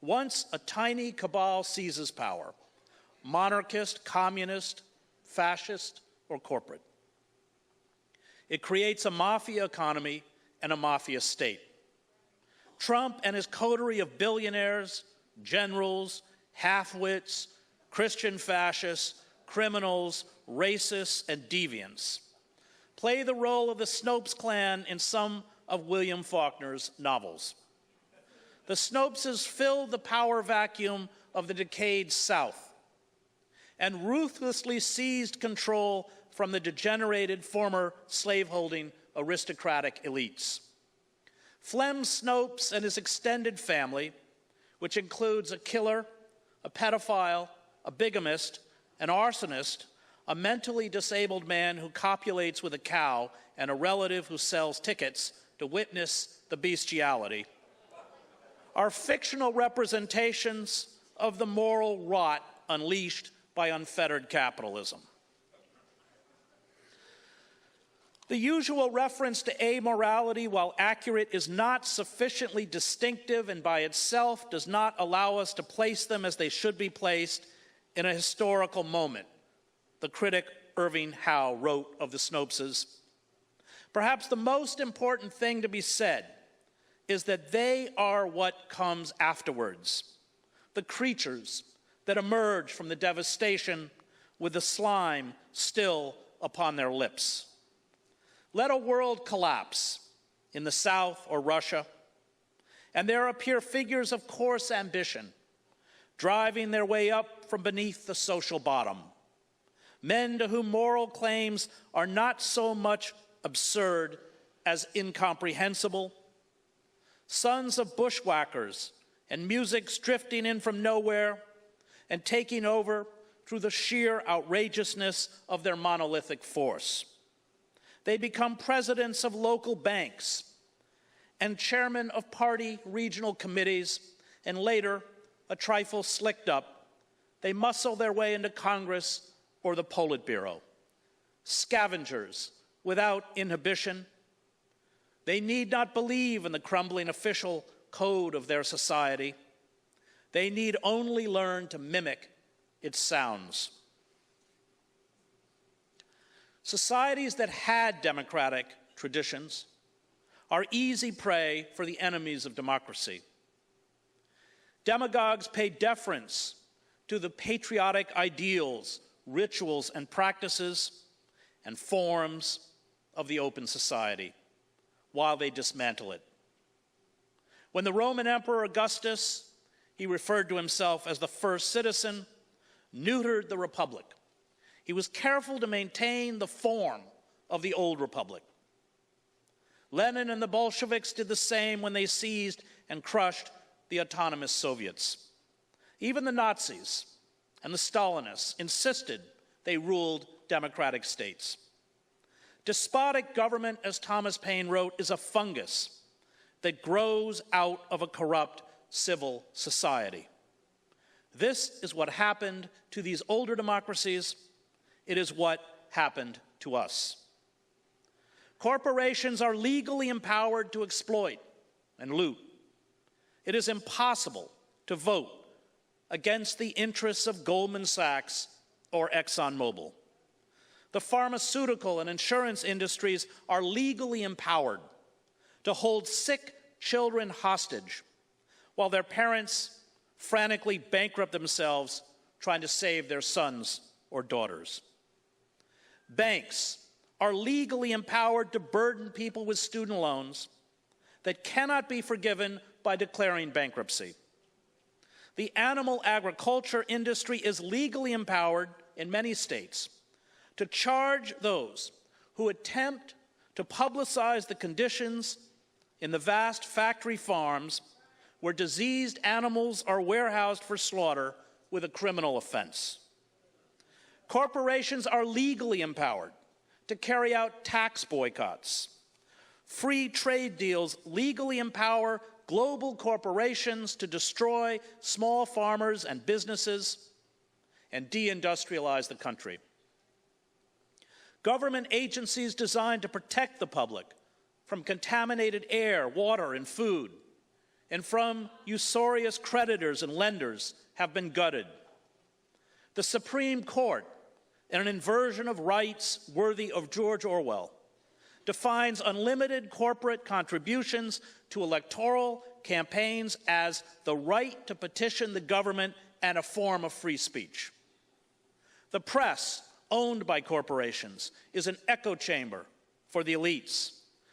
Once a tiny cabal seizes power, monarchist, communist, fascist, or corporate, it creates a mafia economy and a mafia state. Trump and his coterie of billionaires, generals, half-wits, Christian fascists, criminals, racists, and deviants play the role of the Snopes clan in some of William Faulkner's novels. The Snopeses filled the power vacuum of the decayed South and ruthlessly seized control from the degenerated former slaveholding aristocratic elites. Flem Snopes and his extended family, which includes a killer, a pedophile, a bigamist, an arsonist, a mentally disabled man who copulates with a cow, and a relative who sells tickets to witness the bestiality, are fictional representations of the moral rot unleashed by unfettered capitalism. The usual reference to amorality, while accurate, is not sufficiently distinctive and by itself does not allow us to place them as they should be placed in a historical moment, the critic Irving Howe wrote of the Snopeses. Perhaps the most important thing to be said is that they are what comes afterwards, the creatures that emerge from the devastation with the slime still upon their lips. Let a world collapse in the South or Russia, and there appear figures of coarse ambition, driving their way up from beneath the social bottom. Men to whom moral claims are not so much absurd as incomprehensible. Sons of bushwhackers and musics drifting in from nowhere and taking over through the sheer outrageousness of their monolithic force. They become presidents of local banks and chairmen of party regional committees, and later, a trifle slicked up, they muscle their way into Congress or the Politburo. Scavengers without inhibition. They need not believe in the crumbling official code of their society. They need only learn to mimic its sounds. Societies that had democratic traditions are easy prey for the enemies of democracy. Demagogues pay deference to the patriotic ideals, rituals, and practices and forms of the open society while they dismantle it. When the Roman Emperor Augustus, he referred to himself as the first citizen, neutered the republic, he was careful to maintain the form of the old republic. Lenin and the Bolsheviks did the same when they seized and crushed the autonomous Soviets. Even the Nazis and the Stalinists insisted they ruled democratic states. Despotic government, as Thomas Paine wrote, is a fungus that grows out of a corrupt civil society. This is what happened to these older democracies. It is what happened to us. Corporations are legally empowered to exploit and loot. It is impossible to vote against the interests of Goldman Sachs or ExxonMobil. The pharmaceutical and insurance industries are legally empowered to hold sick children hostage while their parents frantically bankrupt themselves trying to save their sons or daughters. Banks are legally empowered to burden people with student loans that cannot be forgiven by declaring bankruptcy. The animal agriculture industry is legally empowered in many states to charge those who attempt to publicize the conditions in the vast factory farms where diseased animals are warehoused for slaughter with a criminal offense. Corporations are legally empowered to carry out tax boycotts. Free trade deals legally empower global corporations to destroy small farmers and businesses and deindustrialize the country. Government agencies designed to protect the public from contaminated air, water, and food and from usurious creditors and lenders have been gutted. The Supreme Court, in an inversion of rights worthy of George Orwell, defines unlimited corporate contributions to electoral campaigns as the right to petition the government and a form of free speech. The press, owned by corporations, is an echo chamber for the elites.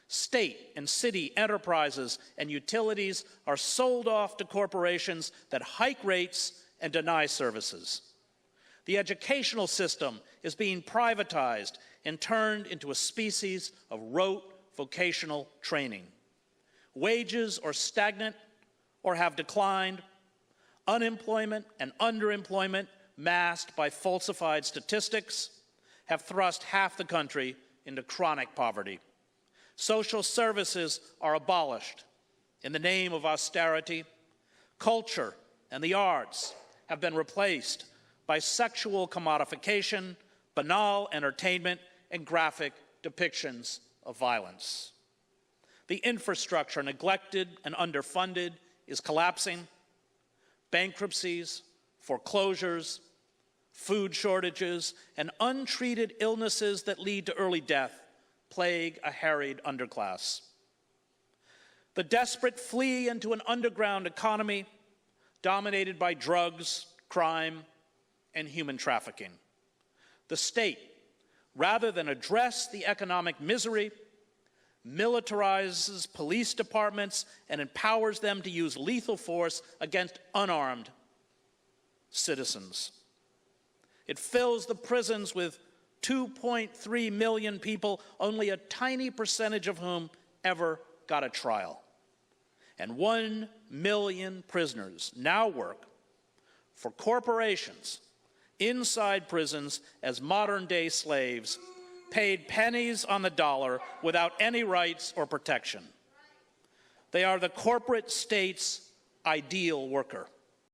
State and city enterprises and utilities are sold off to corporations that hike rates and deny services. The educational system is being privatized and turned into a species of rote vocational training. Wages are stagnant or have declined. Unemployment and underemployment, masked by falsified statistics, have thrust half the country into chronic poverty. Social services are abolished in the name of austerity. Culture and the arts have been replaced by sexual commodification, banal entertainment, and graphic depictions of violence. The infrastructure, neglected and underfunded, is collapsing. Bankruptcies, foreclosures, food shortages, and untreated illnesses that lead to early death plague a harried underclass. The desperate flee into an underground economy dominated by drugs, crime, and human trafficking. The state, rather than address the economic misery, militarizes police departments and empowers them to use lethal force against unarmed citizens. It fills the prisons with 2.3 million people, only a tiny percentage of whom ever got a trial. And 1 million prisoners now work for corporations inside prisons as modern-day slaves, paid pennies on the dollar without any rights or protection. They are the corporate state's ideal worker.